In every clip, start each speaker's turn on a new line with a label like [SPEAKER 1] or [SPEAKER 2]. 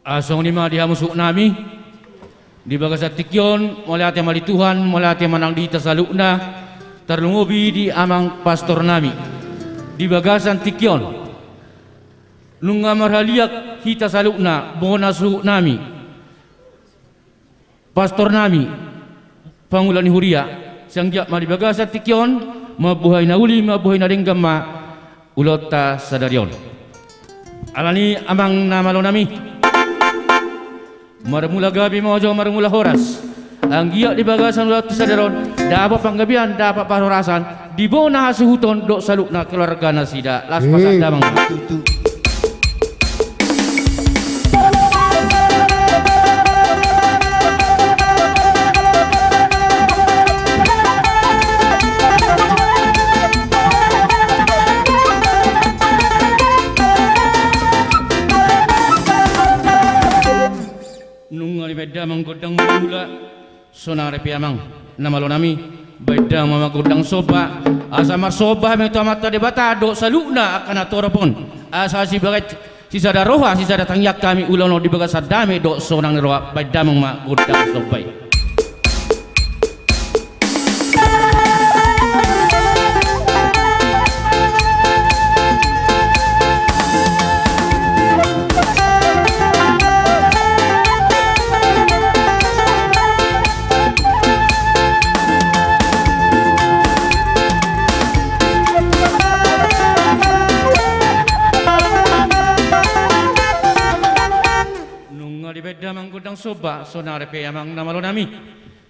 [SPEAKER 1] Asong lima dihamusuk nami di bagasa tikyon mulai ate mali Tuhan mulai ate manang di tasalukna terlungubi di amang pastor nami di bagasan tikyon nunga marhaliak hita salukna bonasu nami pastor nami pangulan huria sangjak mali bagasan tikyon mabuhay na uli mabuhay na ringgam ma ulota sadarion alani amang namalo nami marmula gabi mojo marmula horas ang giyak di bagasan ulota sadaron dapat panggabian dapat pahorasan di bona suhuton dok saluk na keluarga nasida las pasan damang beda manggodang mula sonare piamang namalo nami beda mamagodang soba asa marsoba meto mata debata do salukna akan atorapon asa si bagat si sada roha si sada tangyak kami ulono di bagas sadame do sonang roha beda mamagodang sobai manggodang soba sonare pe amang namalo nami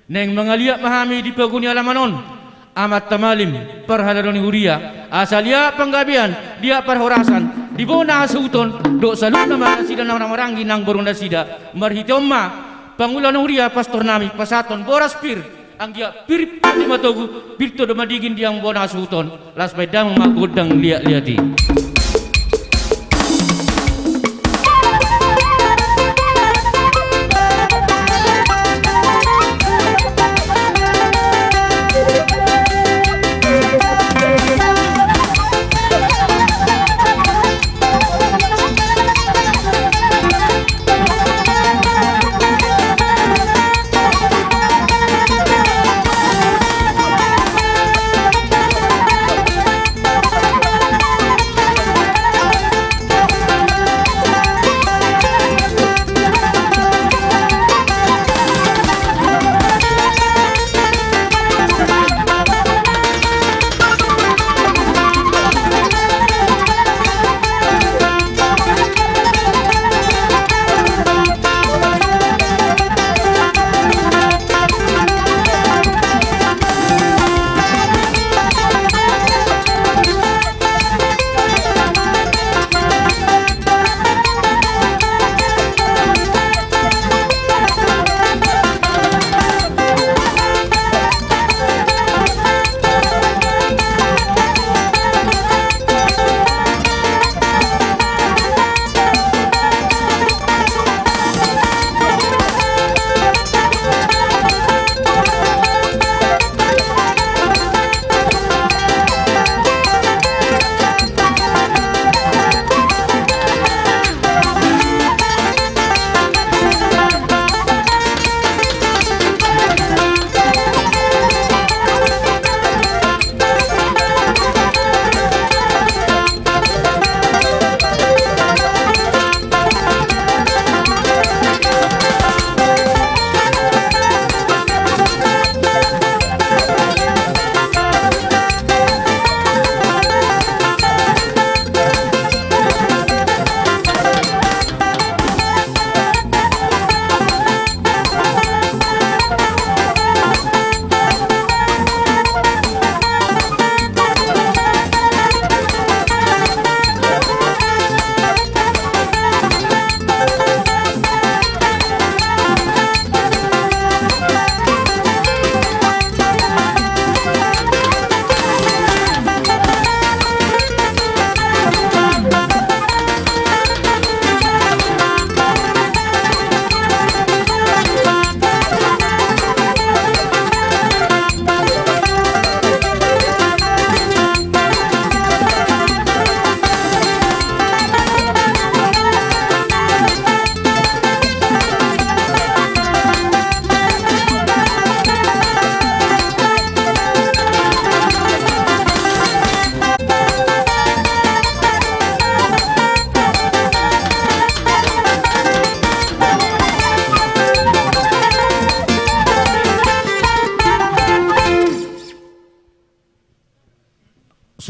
[SPEAKER 1] neng mangaliak mahami di paguni alamanon amat tamalim perhaladoni huria asalia panggabian dia perhorasan di bona seuton do saluna manasida nang marangi nang borunda sida marhitomma pangulan huria pastor nami pasaton boras pir anggia pirip di matogu birto do madigin diang bona seuton las bedang magodang liat-liati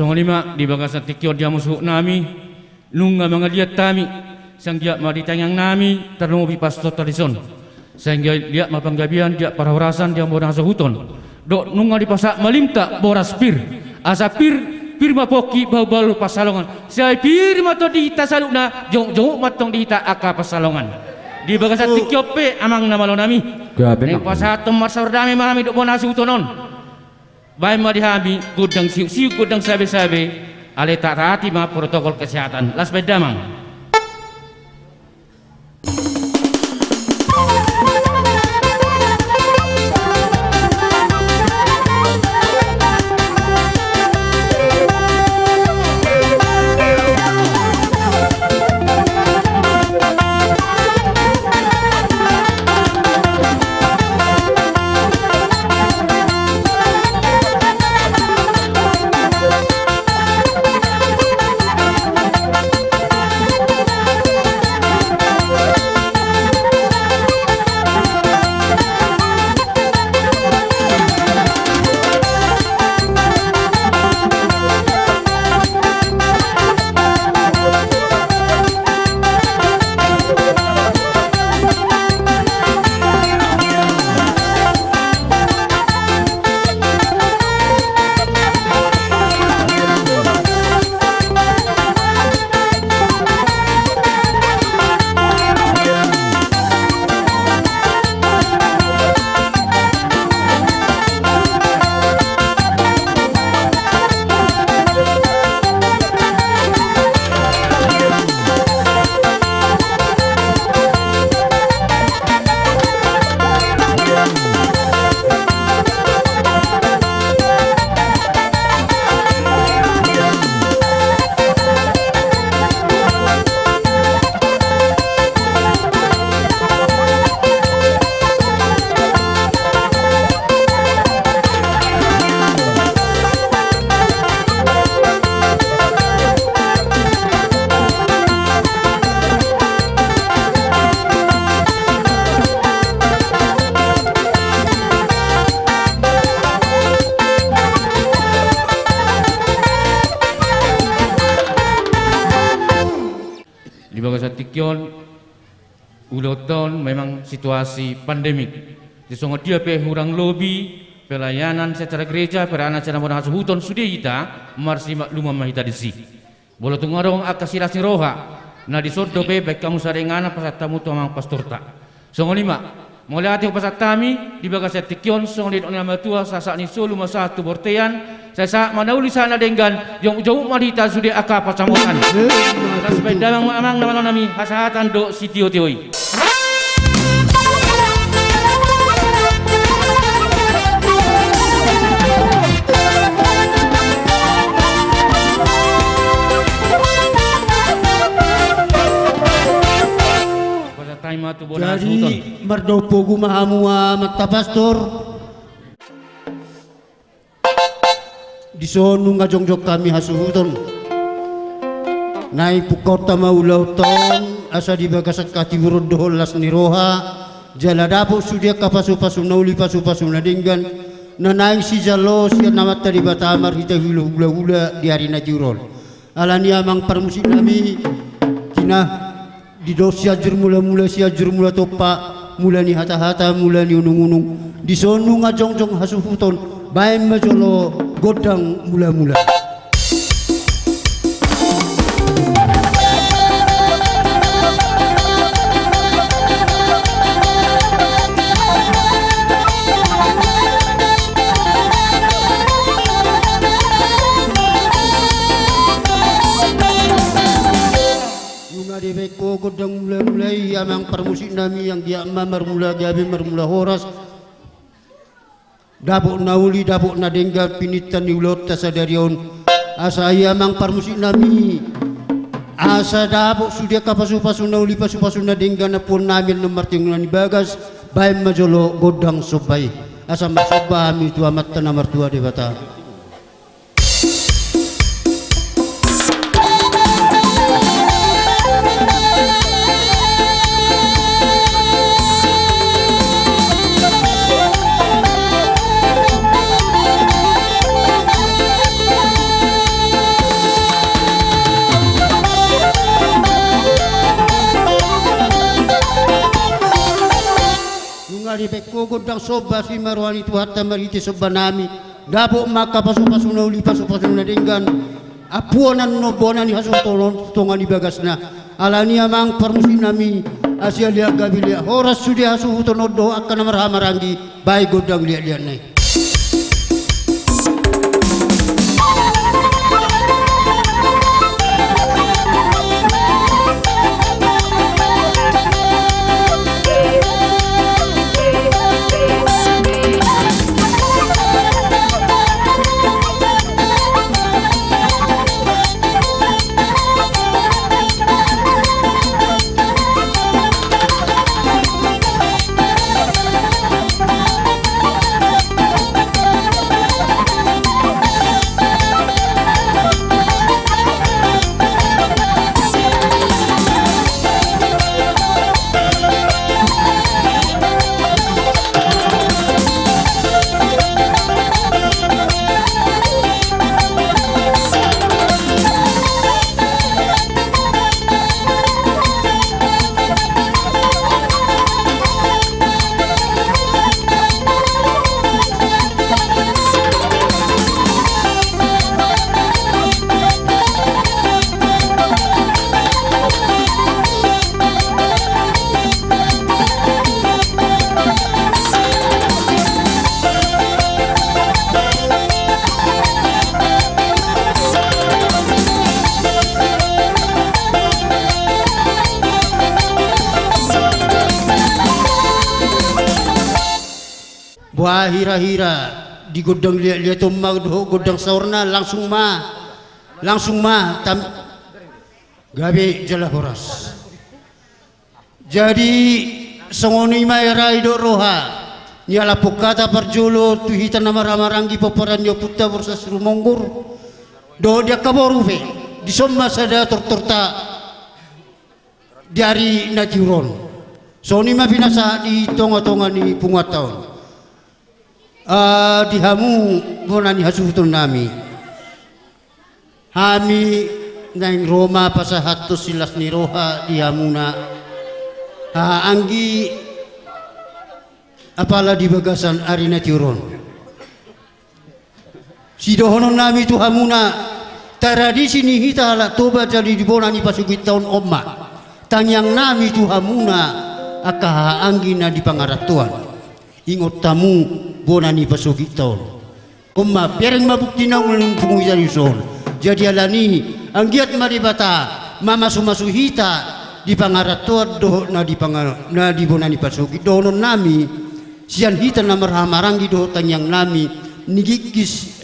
[SPEAKER 1] Songalima di bagasan tikyo dia musuh nami nunga mga liat tami sanggia maditanyang nami ternubi pasto tradison sehingga dia mapanggabian dia para horasan dia borang sahuton dok nunga di pasak malimta boras pir asa pir mapoki bau-bau pasalongan saya pir mato di tasaluna jong matong di ta aka pasalongan di bagasan tikyo pe amang namalo nami neng pasatom marsardami mahami dok bona sahutonon baik ma dihami gudang siu gudang sabe-sabe ale tak taati ma protokol kesehatan las bedamang. Tikyon uloton memang situasi pandemik. Disongo dia pe hurang lobi pelayanan secara gereja perana cara mona huton sudah kita marsi maklum mahita disi. Bolo tungarong akasirasi roha na disordo pe baik kamu sarengana pasat tamu to mang pastorta. Songo lima mulai hati pasat tami di bagas tikyon songo di nama tua sasak ni solu masa tu bortean saya manauli sana dengan yang jauh marita sudah aka pacamutan. Sepeda amang nama nami hasahatan do sitio tioi.
[SPEAKER 2] Jadi merdopo gumahamua mata pastor di sonu ngajongjok kami hasuhuton nai pukota maulauton asa di bagasak kati burodohol las niroha jala dapo sudia kapasu-pasu nauli pasu-pasu nadinggan nanai si jalo sia namat tadi batamar hita hula-hula di hari najurol alani amang permusik nami kina di dosia mula siajur mula topa mula ni hata-hata mula ni unung-unung di sonu ngajongjong hasuhuton baim majolo godang mula-mula. Beko godang mulai amang permusik nami yang dia marmula gabe marmula horas dabuk nauli dabuk nadengga pinitan niulot tasadarion asa amang permusik nami asa dabuk sudia kapasu-pasu nauli pasu-pasu nadengga napun namin nomor tinggalan bagas baim majolo godang sobai asa masoba mi tua amat nomor tua debata. paribek kogod ng soba si marwani tuhat mariti sobanami dapo maka pasu-pasu na uli pasu-pasu na dinggan apuanan no bonan ni hasuton tungan ibagas na alani amang permusin nami Asia lihat gabilia horas sudah hasuton do akan marhamarangi baik godang lihat-lihat nai. Wah hira-hira di godang lihat-lihat tumbang doh godang saurna langsung tam gabe jala horas. Jadi songoni mai raido roha nyala pukata parjolo tuhita nama ramaranggi paparanyo putta bersas rumonggur do dia kaboruve di somma sada torta dari naturon. Soni ma binasa di tonga-tonga ni pungatau. Dihamu bonani hasutun nami hami nang Roma pasahatus silas ni roha dihamuna anggi apala di bagasan arina tiuron sidohonon nami tu hamuna tradisi ni hita ala toba jadi di bonani pasugit tahun omma tanyang nami tu hamuna akaha anggi na di pangaratuan ingot tamu bonani pasugi taon umma pereng mabukti na ulung pungujari sol jadi alani ang giat maribata mama sumasuhita di pangaratuan doh na di bonani pasugi donon nami sian hita na marhamaranggi doh tanyang nami nigikis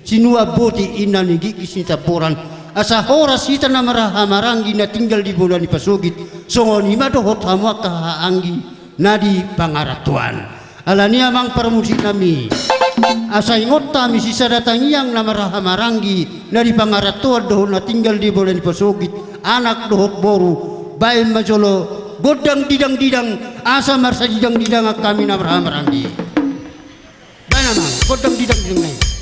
[SPEAKER 2] sinua boti ina nigikis nita poran asa horas hita na marhamaranggi na tinggal di bonani pasugi songoni ma doh tamu kahaanggi na di pangaratuan alani amang permusi nami asa ingot tami sisa datang yang nama rahamarangi dari pangaratuan doh na tinggal di bolen pasugit anak dohot boru bain majolo godang didang asa marsa didang kami nama rahamarangi bain amang godang didang nai.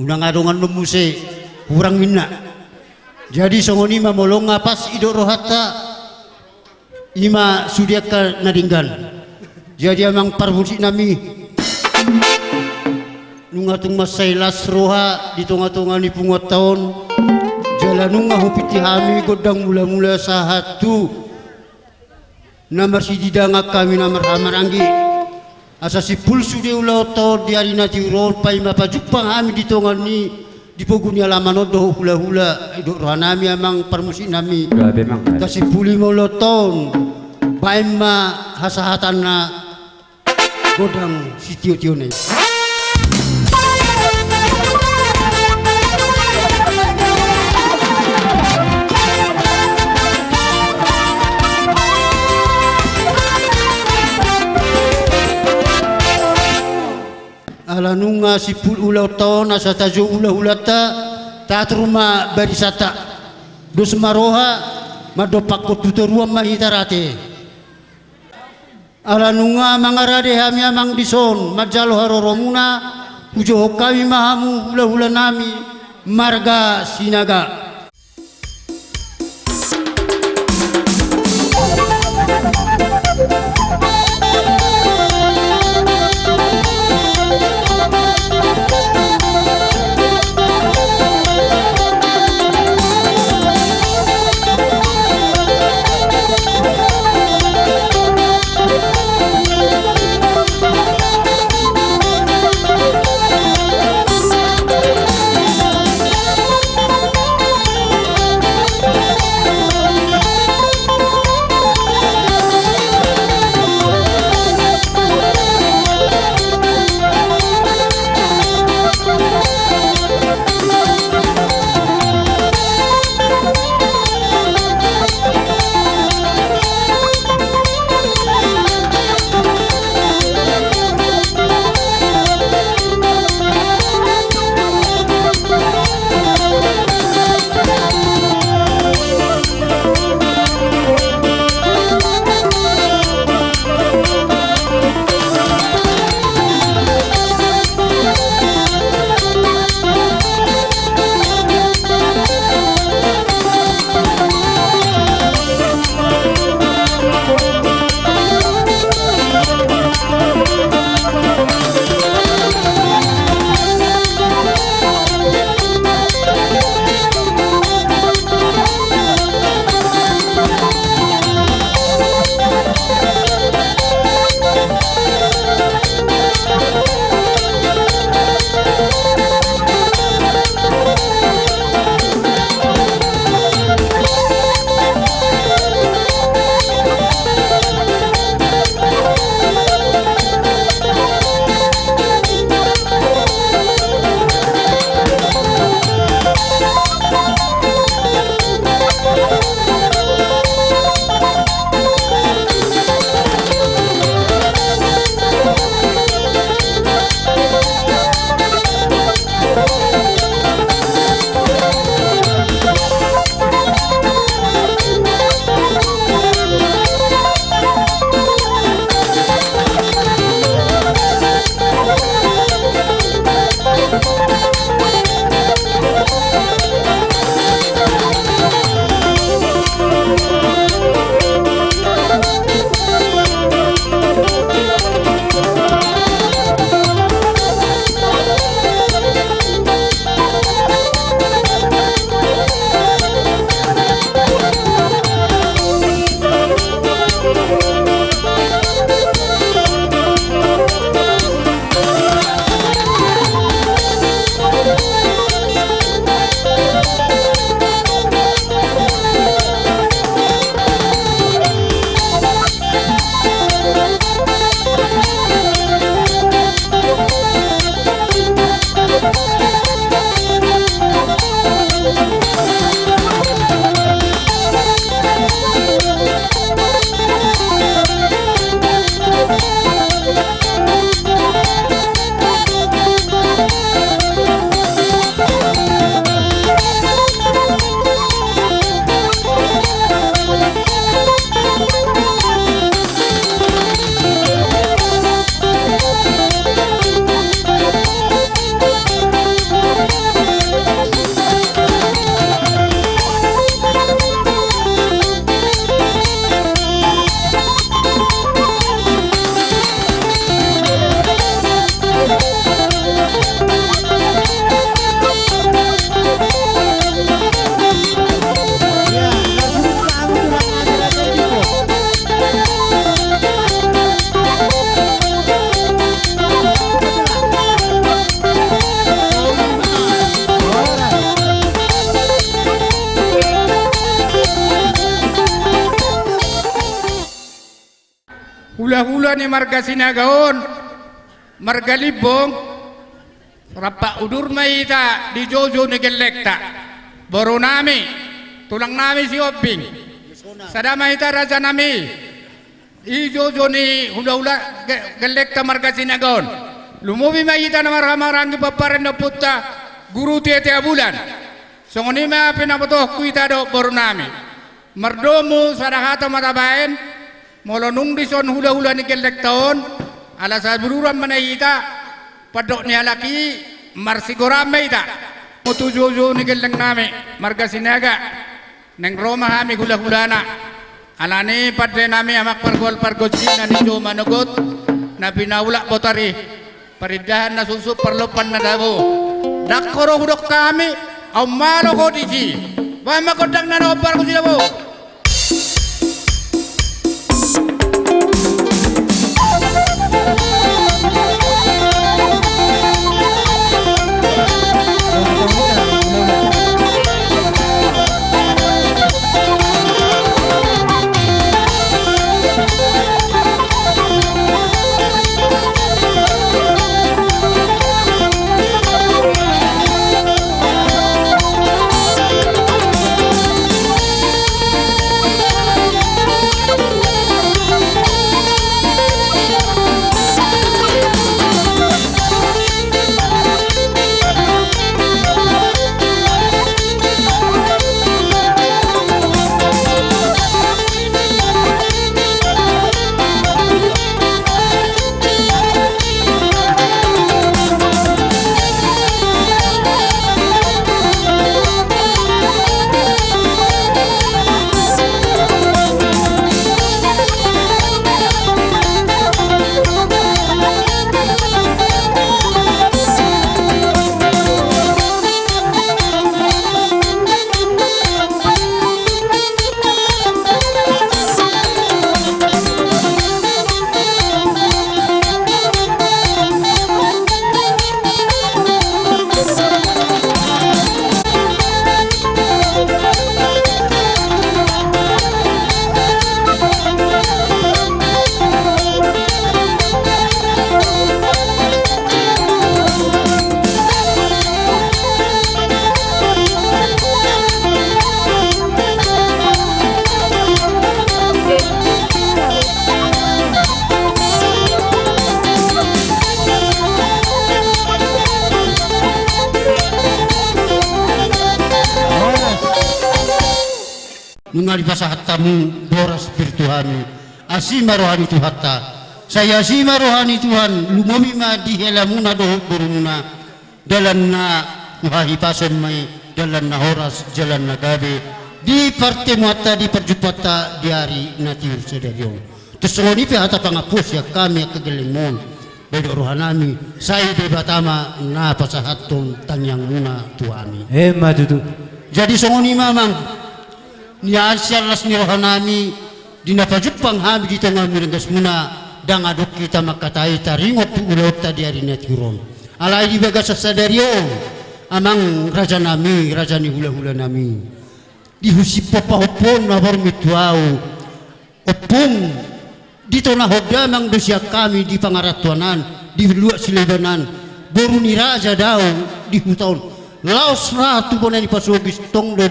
[SPEAKER 2] unang adongan memuse kurang minna. Jadi songoni mamolong ngapas idok rohata ima sudiaka nadinggan. Jadi amang parbusi nami nungatung masailas roha di tengah-tengah ni pungot tahun jalan nunga hupiti hami godang mula-mula sahatu namar si didanga kami namar hamar anggi asa si pulsu de ulau tahun di hari nati urol pai mapajuk pang hami di tengah ni di poguni alaman odoh hula-hula idok roha nami amang parmusi nami kasi puli maulau tahun pai ma hasahatan na godang si tio-tio ni. Alanunga si pul ulau tahun asa tajo ulah ulata tatruma barisata dos maroha madopak ko tuturuam mahitarate alanunga mangarade hami amang dison majalo haroromuna ujo kami mahamu ulah nami marga sinaga.
[SPEAKER 3] hula-hula ni marga sinagaon, marga libong, rapa udur maita di Jojo ni gelekta, baru nami, tulang nami si Oping, sadama ita raja nami, i Jojo ni hula-hula gelekta marga sinagaon, lumubi maita na maramarangi paparan na puta, guru tiya bulan, songoni ma pinabotoh kuita do baru nami, mardomu sadahata matabain, molo nung dison hula-hula ni gelek taon ala sa bururan manayita padok ni alaki marsigoram ita mutujojo ni gelek nami marga sinaga neng Roma hami hula-hula na ala ni padre nami amak pargol sina ni jo manogot na pinaula potari paridahan na susu perlopan na dabo dakoro hudok kami au malo ko diji ba makodang na no pargo sila bo.
[SPEAKER 2] Nungali pasahatamu boras spirituhani asima rohani tuhatta saya asima rohani Tuhan lumomi ma di helamuna doh burumuna dalan na uhahi pasen mai dalan na horas jalan na gabe di parte muata di perjupata di hari natiu sedariong tesoni pe hata pangapus ya kami kegelimon bedok rohanami saya de batama na pasahatun tanyang muna tuani
[SPEAKER 4] madudu
[SPEAKER 2] jadi songoni mamang niya siyalas ni rohanami dinapajut panghami di tengah mirengas muna dang aduk kita makatai taringot ulot tadi hari natiron alai di bagas sadario amang raja nami raja ni hula-hula nami dihusip papahopon nabor mituau opung di tanah hoda mang dosia kami di pangaratuanan di luak silebanan boru ni raja dau di hutaun laos ratu bonani pasogis tongdo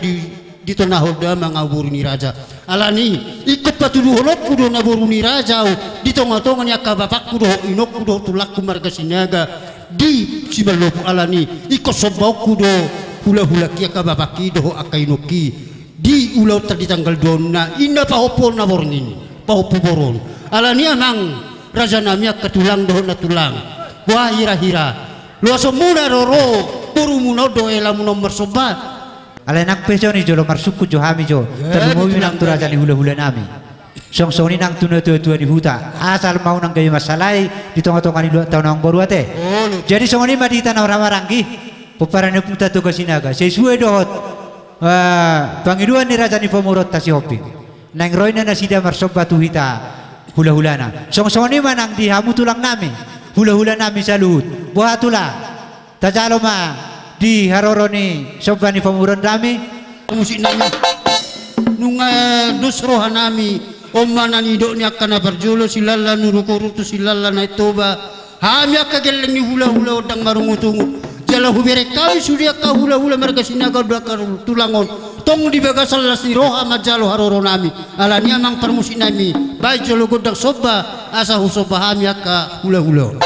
[SPEAKER 2] di tanah hoda mangaburu ni raja alani ikut patudu holok kudo naburu ni raja di tonga-tonga ni akabapak kudo inok kudo tulak marga sinaga di sibalop alani ikut sobau kudo hula-hula kia kababaki doho akainoki di ulau tadi tanggal dona inna pahopon nabornin pahopo boron alani amang raja namia ketulang doho na tulang wah hira-hira luaso muna roro buru munodo elamu nomor sobat
[SPEAKER 4] alai nak peso ni jolo marsuku jo hami jo termowi nang tu raja ni hula-hula nami song ni nang tu tua di huta asal mau nang gayu masalai di tengah-tengah ni tahun nang baru ate jadi song ni madi tanah ramaranggi peparane puta tu kasinaga sesuai dohot pangiduan ni raja ni pemurut tasi hopi nang roina na sida marsoba tu hita hula-hulana song ni manang di hamu tulang nami hula-hula nami salut buah tula tajalo ma di haroroni sobani pamuron rami
[SPEAKER 2] musik nami nunga dus rohanami Omana nidok ni akan berjolo silalla nurukurutu silalla na toba. Hami akka geleng ni hula-hula odang marungutungu. Jala hubere kami sudia ka hula-hula mereka sinaga dua tulangon. Tong di bagasal las ni roha majalo haroro nami. Ala ni amang permusi nami. Baik jolo godang soba asa husoba hami akka hula-hula.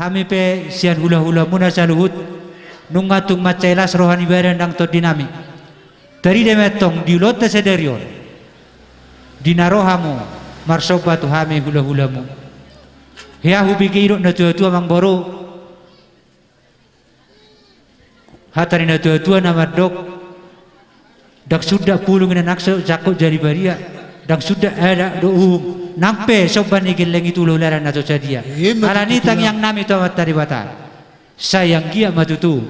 [SPEAKER 4] Kami pe sian hula-hula muna sa luhut nung atung macailas rohani badan dang to dinami. Tari demetong dilot te sederion. Dinarohamu marsoba tu hami hula-hulamu. Hiya hubigi na tua-tua mang boro. Hatari na tua-tua nama dok. Dak sudah pulung na nakso jakot jari baria. Dak sudah ada doum. Nampe soban igil lengi tulo laran na to sadia. Alani tang yang nami to matari bata. Sayang gia matutu.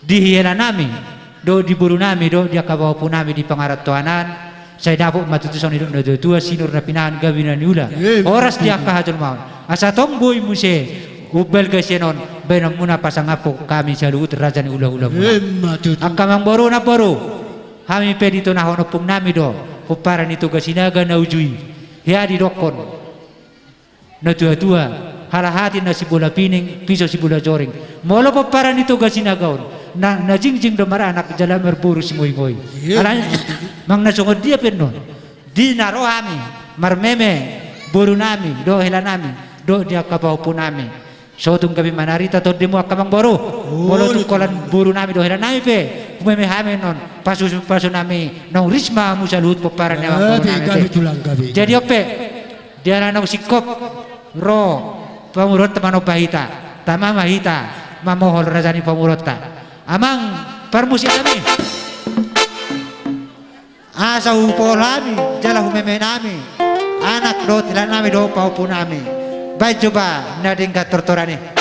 [SPEAKER 4] Dihiyala nami. Do diburu nami do dia kabawa pun nami di pangarat toanan. Saya dapat matutusan hidup na tua sinur na pinahan gawinan yula. Oras dia kahatul maun. Asa tomboy muse ubel kesenon benam muna pasang apok kami saluut raja ni ulah-ulah muna. Akamang boro na boro. Kami pedito na honopong nami do. Puparan itu gasinaga na ujui. Hiya di dokon. Na tua-tua. Halahati na si bola pining, piso si bola joring. Molo puparan itu gasinagaon. Na jingjing do maranak jalan berburu si ngoy-ngoy. Alanya mang nasungod dia penon. Di naro kami marmeme buru nami do hela nami do dia kabaw po nami. So tung kami manarita to demo akamang boro. Molo tung kolan buru nami do hela nami pe. Kumeme hami non pasu nami nong risma musalut po para na nami. Jadi ope dia na nong sikop ro pamurot tamano pahita. Tama mahita mamohol razani pamurota. Amang permusi kami. Asa upolami, jala humeme nami. Anak do tilan nami do paupu nami. Baik coba nading tortorane.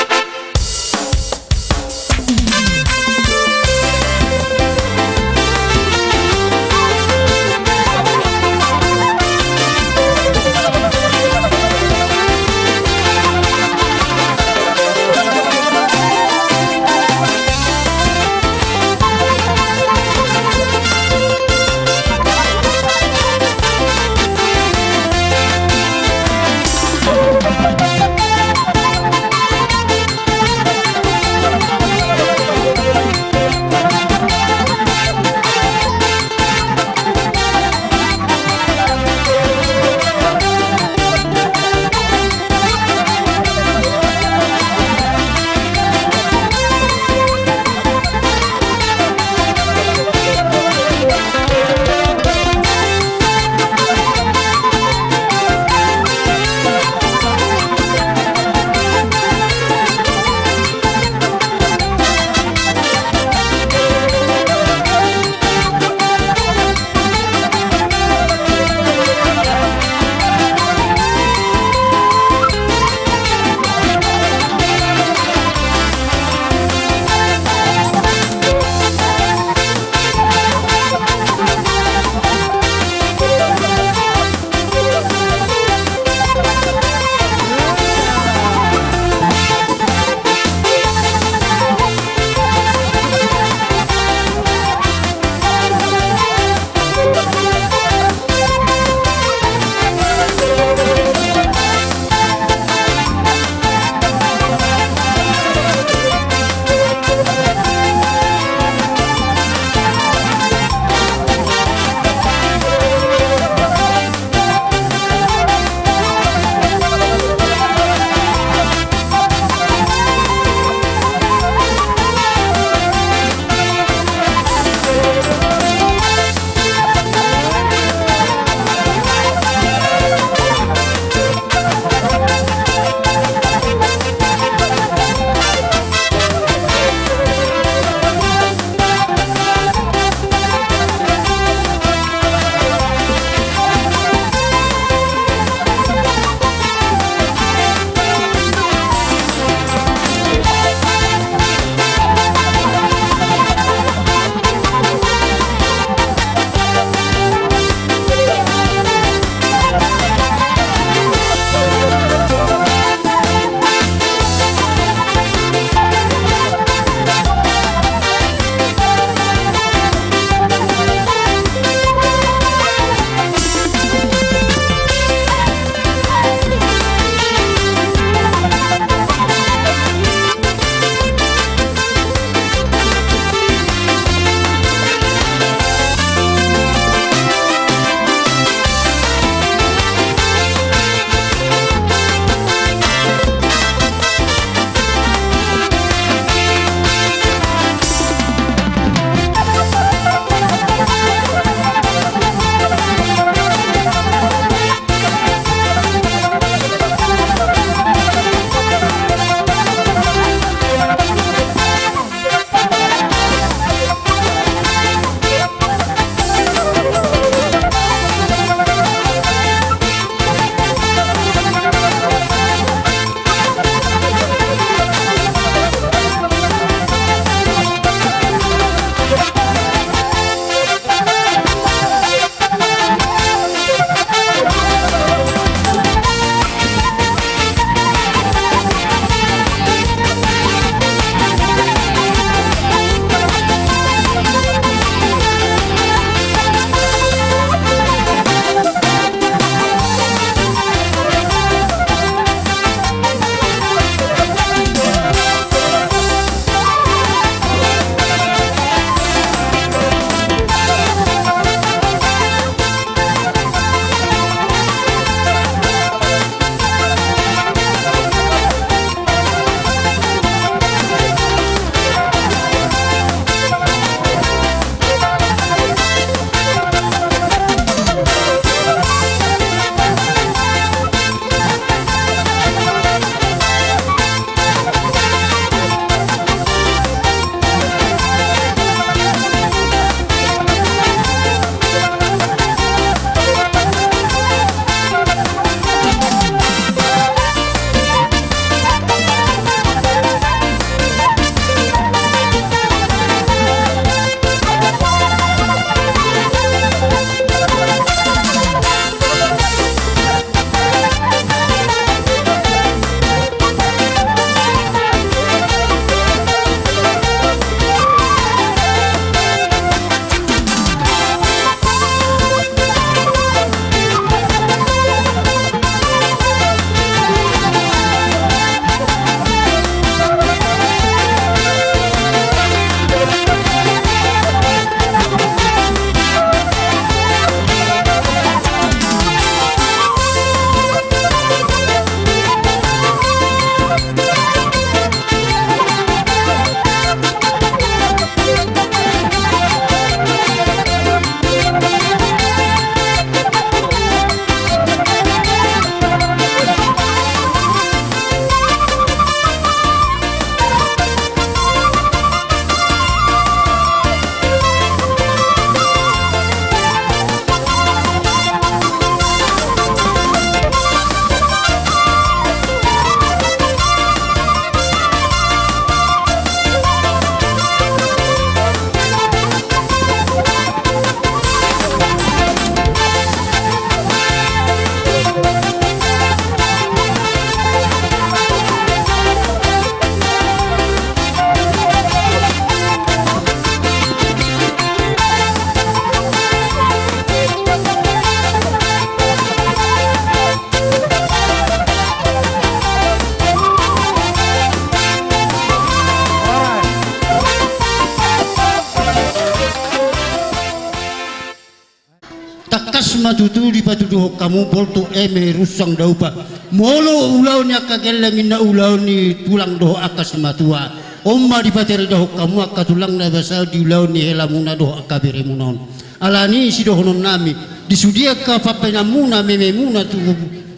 [SPEAKER 2] matutu di patuduh kamu polto eme rusang daupa molo ulau ni akagelangin na ulau ni tulang doh akas matua omma di pateri doh kamu akatulang na basa di ulau ni helamuna doh akabire munon alani si doh non nami disudia ka papenamuna meme muna tu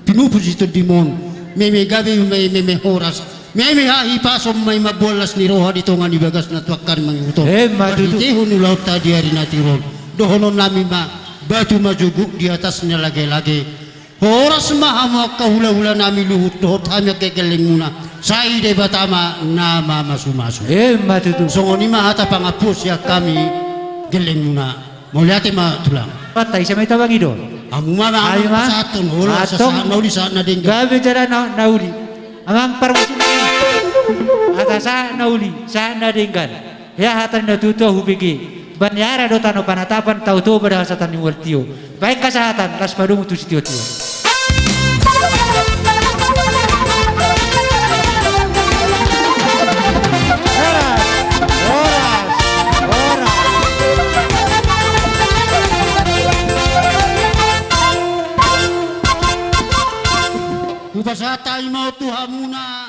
[SPEAKER 2] pinupu situ dimon meme gabe meme horas meme hahi pasom may mabolas ni roha ditongan di bagas na tuakan manguto
[SPEAKER 4] Matutu.
[SPEAKER 2] Tihun ulau tadi hari natiron dohonon nami ma batu majuguk di atasnya lagi-lagi horas mahama kahula-hula nami luhut dohot hanya kekeling muna sai de batama nama masu-masu
[SPEAKER 4] Matutu.
[SPEAKER 2] songoni mah hata pangapus ya kami geleng muna mau lihat ma tulang
[SPEAKER 4] Patay sa may tawag ido.
[SPEAKER 2] amu mama
[SPEAKER 4] Ayo, Ma.
[SPEAKER 2] satun hola sa
[SPEAKER 4] Atong.
[SPEAKER 2] saat nauli saat na dengga
[SPEAKER 4] Gabi jala nauli. Amang parmusin ata sa nauli sa nadinggan. Ya hatan natuto hubigi. Banyara do tano panatapan tau to pada hasatan ni waltio. Baik kasehatan las padung tu sitio tio.
[SPEAKER 2] Kupasatay mo tuhamuna